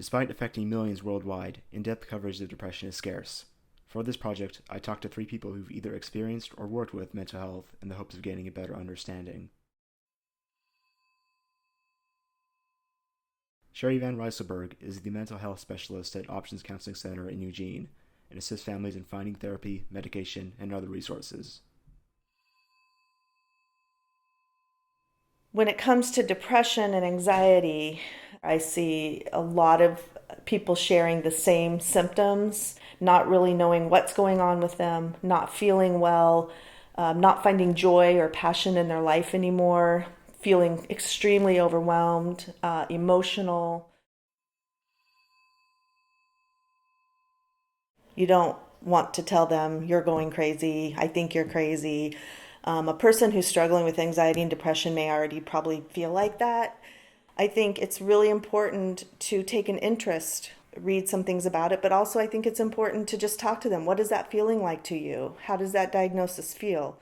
Despite affecting millions worldwide, in-depth coverage of depression is scarce. For this project, I talked to 3 people who've either experienced or worked with mental health in the hopes of gaining a better understanding. Sherry Van Rijsselberg is the mental health specialist at Options Counseling Center in Eugene and assists families in finding therapy, medication, and other resources. When it comes to depression and anxiety, I see a lot of people sharing the same symptoms, not really knowing what's going on with them, not feeling well, not finding joy or passion in their life anymore, feeling extremely overwhelmed, emotional. You don't want to tell them, you're going crazy, I think you're crazy. A person who's struggling with anxiety and depression may already probably feel like that. I think it's really important to take an interest, read some things about it, but also I think it's important to just talk to them. What is that feeling like to you? How does that diagnosis feel?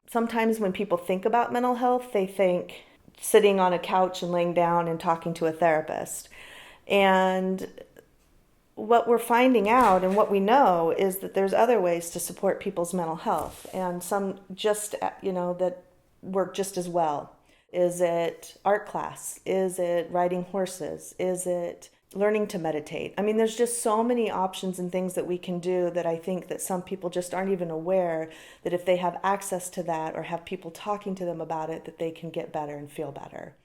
Sometimes when people think about mental health, they think sitting on a couch and laying down and talking to a therapist. And what we're finding out and what we know is that there's other ways to support people's mental health, and some just, that work just as well. Is it art class? Is it riding horses? Is it learning to meditate? I mean, there's just so many options and things that we can do that I think that some people just aren't even aware that if they have access to that or have people talking to them about it, that they can get better and feel better.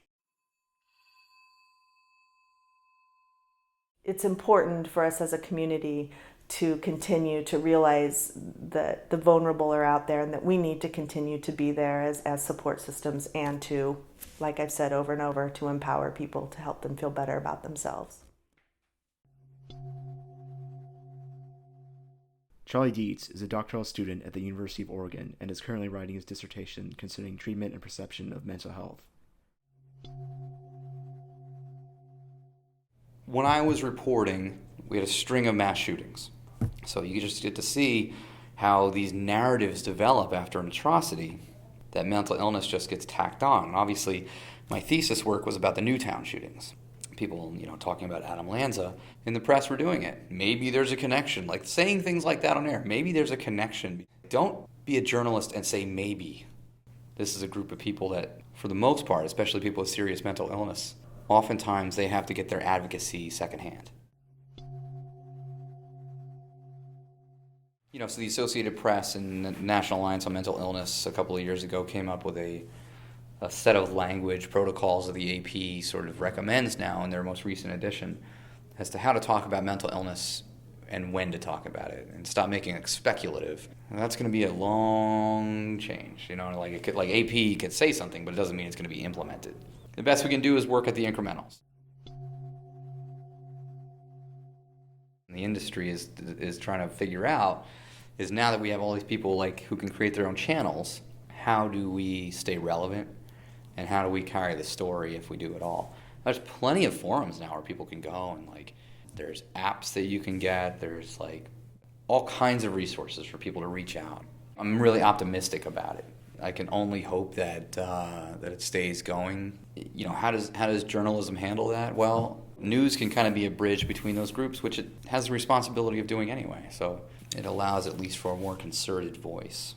It's important for us as a community to continue to realize that the vulnerable are out there and that we need to continue to be there as support systems and to, like I've said over and over, to empower people to help them feel better about themselves. Charlie Dietz is a doctoral student at the University of Oregon and is currently writing his dissertation concerning treatment and perception of mental health. When I was reporting, we had a string of mass shootings. So you just get to see how these narratives develop after an atrocity, that mental illness just gets tacked on. And obviously, my thesis work was about the Newtown shootings. People, talking about Adam Lanza. In the press were doing it. Maybe there's a connection. Like saying things like that on air. Maybe there's a connection. Don't be a journalist and say maybe. This is a group of people that, for the most part, especially people with serious mental illness, oftentimes they have to get their advocacy secondhand. So the Associated Press and the National Alliance on Mental Illness a couple of years ago came up with a set of language protocols that the AP sort of recommends now in their most recent edition as to how to talk about mental illness and when to talk about it and stop making it speculative. And that's going to be a long change. Like AP could say something, but it doesn't mean it's going to be implemented. The best we can do is work at the incrementals. And the industry is trying to figure out is now that we have all these people who can create their own channels, how do we stay relevant and how do we carry the story if we do at all? There's plenty of forums now where people can go and there's apps that you can get. There's all kinds of resources for people to reach out. I'm really optimistic about it. I can only hope that it stays going. How does journalism handle that? Well, news can kind of be a bridge between those groups, which it has the responsibility of doing anyway. So it allows at least for a more concerted voice.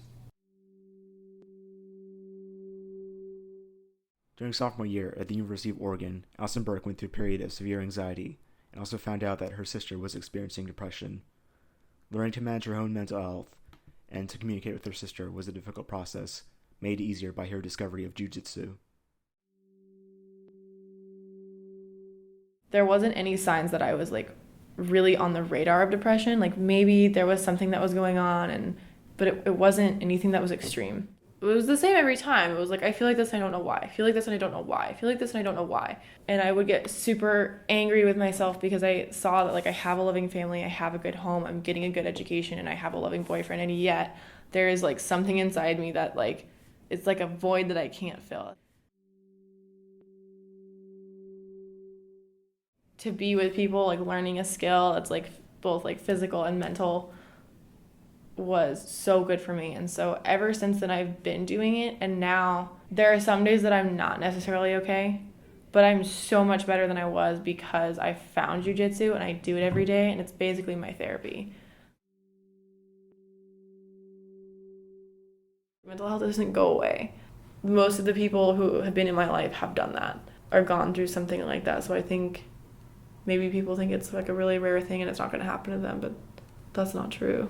During sophomore year at the University of Oregon, Alison Burke went through a period of severe anxiety and also found out that her sister was experiencing depression. Learning to manage her own mental health and to communicate with her sister was a difficult process, made easier by her discovery of jiu-jitsu. There wasn't any signs that I was really on the radar of depression. Maybe there was something that was going on, but it wasn't anything that was extreme. It was the same every time. It was I feel like this and I don't know why. I feel like this and I don't know why. I feel like this and I don't know why. And I would get super angry with myself because I saw that I have a loving family, I have a good home, I'm getting a good education, and I have a loving boyfriend, and yet there is something inside me that it's a void that I can't fill. To be with people, learning a skill that's both physical and mental was so good for me. And so ever since then I've been doing it, and now there are some days that I'm not necessarily okay, But I'm so much better than I was because I found jujitsu and I do it every day, and it's basically my therapy. Mental health doesn't go away. Most of the people who have been in my life have done that, or gone through something like that. So I think maybe people think it's like a really rare thing and it's not going to happen to them, but that's not true.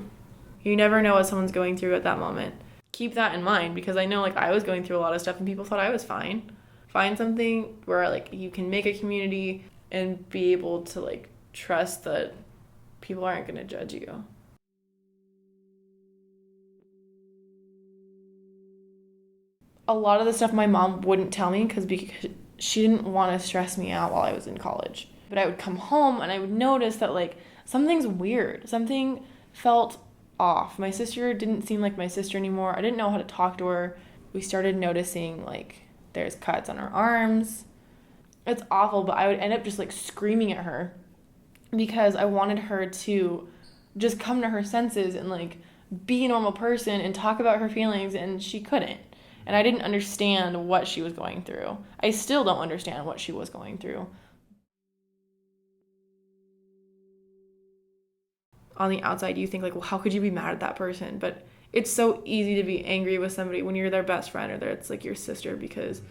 You never know what someone's going through at that moment. Keep that in mind, because I know like I was going through a lot of stuff and people thought I was fine. Find something where like you can make a community and be able to like trust that people aren't going to judge you. A lot of the stuff my mom wouldn't tell me because she didn't want to stress me out while I was in college. But I would come home and I would notice that like something's weird. Something felt off. My sister didn't seem like my sister anymore. I didn't know how to talk to her. We started noticing like there's cuts on her arms. It's awful, but I would end up just like screaming at her because I wanted her to just come to her senses and like be a normal person and talk about her feelings, and she couldn't. And I didn't understand what she was going through. I still don't understand what she was going through. On the outside, you think like, well, how could you be mad at that person? But it's so easy to be angry with somebody when you're their best friend or it's like your sister, because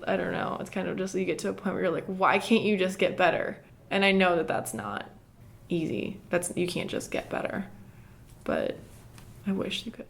I don't know, it's kind of just you get to a point where you're like, why can't you just get better? And I know that that's not easy. You can't just get better. But I wish you could.